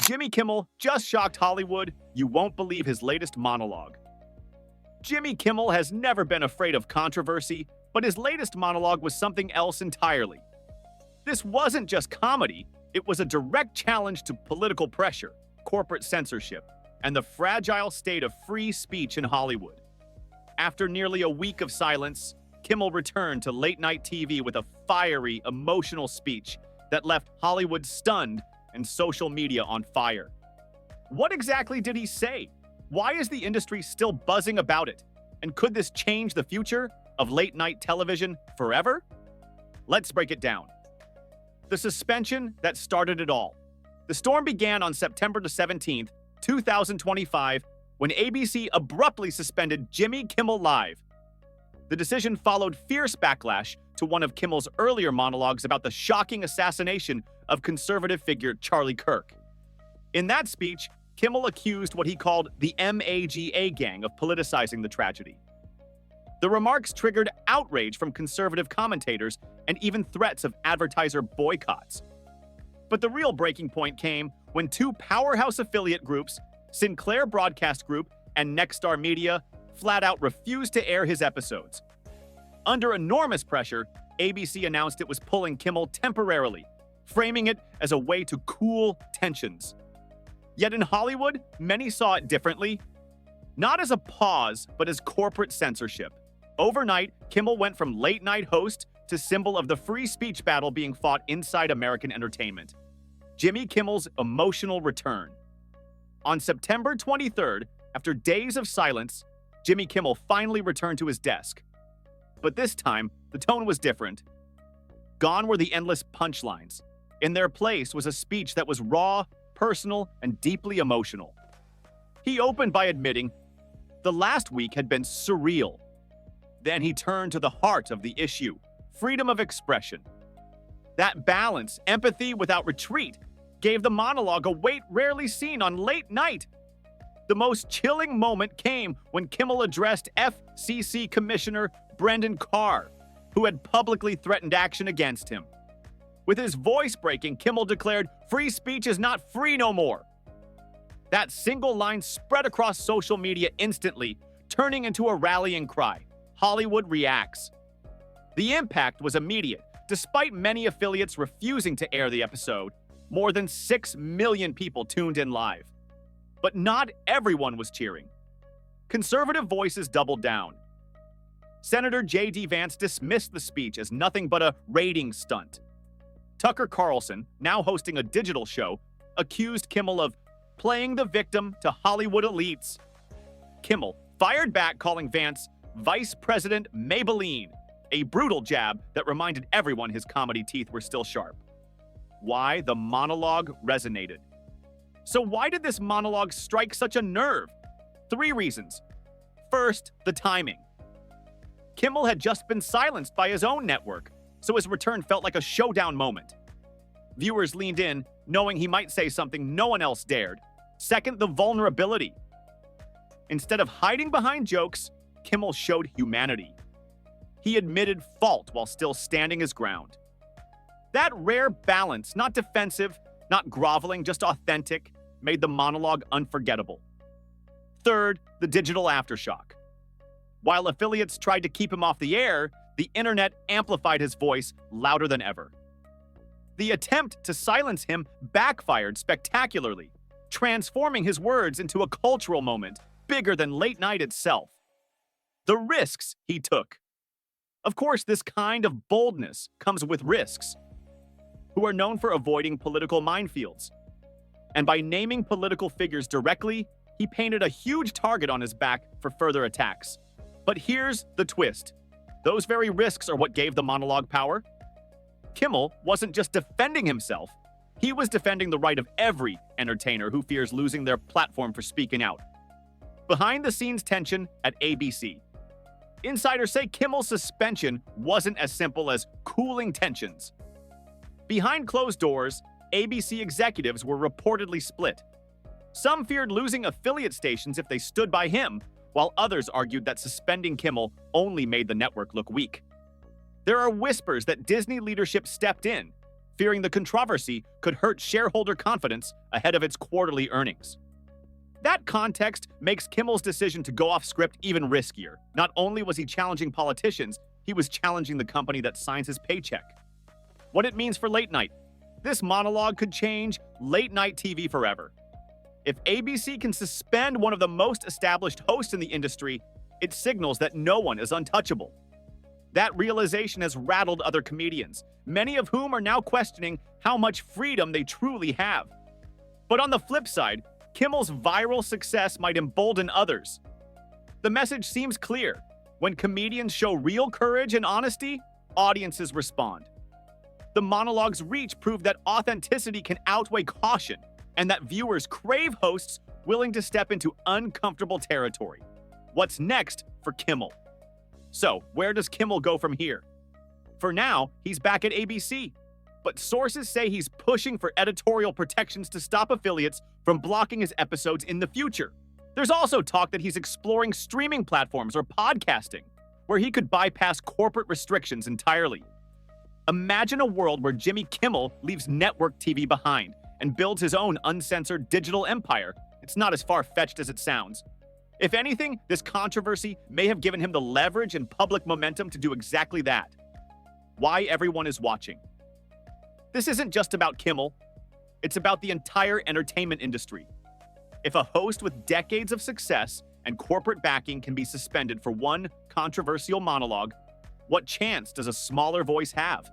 Jimmy Kimmel just shocked Hollywood. You won't believe his latest monologue. Jimmy Kimmel has never been afraid of controversy, but his latest monologue was something else entirely. This wasn't just comedy, it was a direct challenge to political pressure, corporate censorship, and the fragile state of free speech in Hollywood. After nearly a week of silence, Kimmel returned to late-night TV with a fiery, emotional speech that left Hollywood stunned and social media on fire. What exactly did he say? Why is the industry still buzzing about it? And could this change the future of late-night television forever? Let's break it down. The suspension that started it all. The storm began on September 17th, 2025, when ABC abruptly suspended Jimmy Kimmel Live. The decision followed fierce backlash to one of Kimmel's earlier monologues about the shocking assassination of conservative figure Charlie Kirk. In that speech, Kimmel accused what he called the MAGA gang of politicizing the tragedy. The remarks triggered outrage from conservative commentators and even threats of advertiser boycotts. But the real breaking point came when two powerhouse affiliate groups, Sinclair Broadcast Group and Nexstar Media, flat out refused to air his episodes. Under enormous pressure, ABC announced it was pulling Kimmel temporarily, framing it as a way to cool tensions. Yet in Hollywood, many saw it differently. Not as a pause, but as corporate censorship. Overnight, Kimmel went from late-night host to symbol of the free speech battle being fought inside American entertainment. Jimmy Kimmel's emotional return. On September 23rd, after days of silence, Jimmy Kimmel finally returned to his desk. But this time, the tone was different. Gone were the endless punchlines. In their place was a speech that was raw, personal, and deeply emotional. He opened by admitting the last week had been surreal. Then he turned to the heart of the issue, freedom of expression. That balance, empathy without retreat, gave the monologue a weight rarely seen on late night. The most chilling moment came when Kimmel addressed FCC Commissioner Brendan Carr, who had publicly threatened action against him. With his voice breaking, Kimmel declared, "Free speech is not free no more." That single line spread across social media instantly, turning into a rallying cry. Hollywood reacts. The impact was immediate. Despite many affiliates refusing to air the episode, more than 6 million people tuned in live. But not everyone was cheering. Conservative voices doubled down. Senator J.D. Vance dismissed the speech as nothing but a ratings stunt. Tucker Carlson, now hosting a digital show, accused Kimmel of playing the victim to Hollywood elites. Kimmel fired back, calling Vance Vice President Maybelline, a brutal jab that reminded everyone his comedy teeth were still sharp. Why the monologue resonated. So why did this monologue strike such a nerve? 3 reasons. First, the timing. Kimmel had just been silenced by his own network, so his return felt like a showdown moment. Viewers leaned in, knowing he might say something no one else dared. Second, the vulnerability. Instead of hiding behind jokes, Kimmel showed humanity. He admitted fault while still standing his ground. That rare balance, not defensive, not groveling, just authentic, made the monologue unforgettable. Third, the digital aftershock. While affiliates tried to keep him off the air, the internet amplified his voice louder than ever. The attempt to silence him backfired spectacularly, transforming his words into a cultural moment bigger than late night itself. The risks he took. Of course, this kind of boldness comes with risks, who are known for avoiding political minefields. And by naming political figures directly, he painted a huge target on his back for further attacks. But here's the twist. Those very risks are what gave the monologue power. Kimmel wasn't just defending himself. He was defending the right of every entertainer who fears losing their platform for speaking out. Behind-the-scenes tension at ABC. Insiders say Kimmel's suspension wasn't as simple as cooling tensions. Behind closed doors, ABC executives were reportedly split. Some feared losing affiliate stations if they stood by him, while others argued that suspending Kimmel only made the network look weak. There are whispers that Disney leadership stepped in, fearing the controversy could hurt shareholder confidence ahead of its quarterly earnings. That context makes Kimmel's decision to go off script even riskier. Not only was he challenging politicians, he was challenging the company that signs his paycheck. What it means for late night. This monologue could change late night TV forever. If ABC can suspend one of the most established hosts in the industry, it signals that no one is untouchable. That realization has rattled other comedians, many of whom are now questioning how much freedom they truly have. But on the flip side, Kimmel's viral success might embolden others. The message seems clear. When comedians show real courage and honesty, audiences respond. The monologue's reach proved that authenticity can outweigh caution, and that viewers crave hosts willing to step into uncomfortable territory. What's next for Kimmel? So, where does Kimmel go from here? For now, he's back at ABC, but sources say he's pushing for editorial protections to stop affiliates from blocking his episodes in the future. There's also talk that he's exploring streaming platforms or podcasting, where he could bypass corporate restrictions entirely. Imagine a world where Jimmy Kimmel leaves network TV behind and builds his own uncensored digital empire. It's not as far-fetched as it sounds. If anything, this controversy may have given him the leverage and public momentum to do exactly that. Why everyone is watching. This isn't just about Kimmel. It's about the entire entertainment industry. If a host with decades of success and corporate backing can be suspended for one controversial monologue, what chance does a smaller voice have?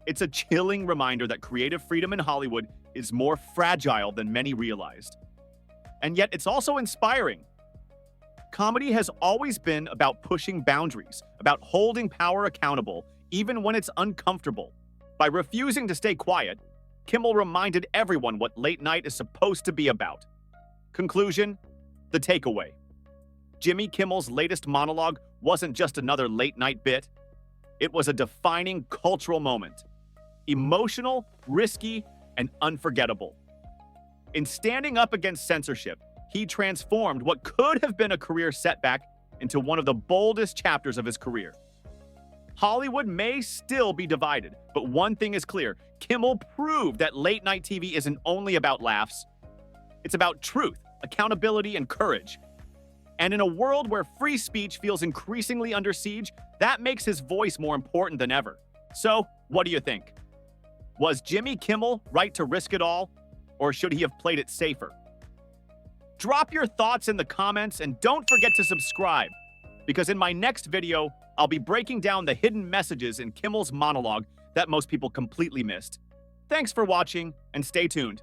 It's a chilling reminder that creative freedom in Hollywood is more fragile than many realized. And yet it's also inspiring. Comedy has always been about pushing boundaries, about holding power accountable, even when it's uncomfortable. By refusing to stay quiet, Kimmel reminded everyone what late night is supposed to be about. Conclusion, the takeaway. Jimmy Kimmel's latest monologue wasn't just another late night bit. It was a defining cultural moment. Emotional, risky, and unforgettable. In standing up against censorship, he transformed what could have been a career setback into one of the boldest chapters of his career. Hollywood may still be divided, but one thing is clear. Kimmel proved that late night TV isn't only about laughs. It's about truth, accountability, and courage. And in a world where free speech feels increasingly under siege, that makes his voice more important than ever. So, what do you think? Was Jimmy Kimmel right to risk it all, or should he have played it safer? Drop your thoughts in the comments and don't forget to subscribe, because in my next video, I'll be breaking down the hidden messages in Kimmel's monologue that most people completely missed. Thanks for watching, and stay tuned.